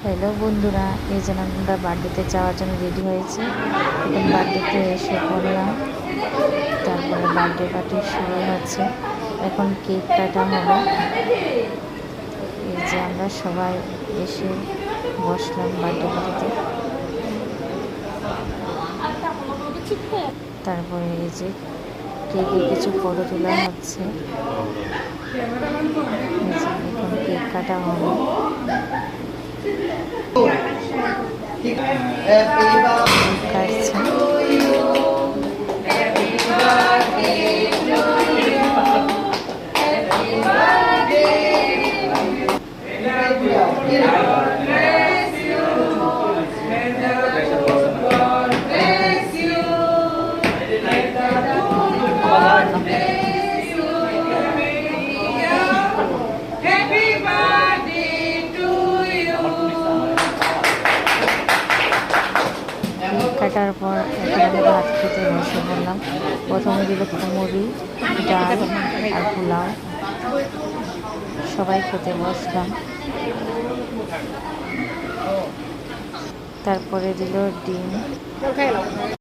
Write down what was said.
Hello বন্ধুরা, এই যেন আমরা বার্থডেতে যাওয়ার জন্য রেডি হয়েছে। এখন বার্থডেতে এসে পড়লাম, তারপরে বার্থডে পার্টি শুরু হচ্ছে। এখন কেক কাটা হলো। এই যে আমরা সবাই এসে বসলাম বার্থডে পার্টিতে। তারপরে এই যে কেকে কিছু ফটো তোলা হচ্ছে। এখন কেক কাটা হলো। কাটছে। কাটার পর এখন আমি ভাত খেতে বসে বললাম। প্রথমে দিল কুমড়ি, ডাল আর পোলাও। সবাই খেতে বসলাম। তারপরে দিল ডিম।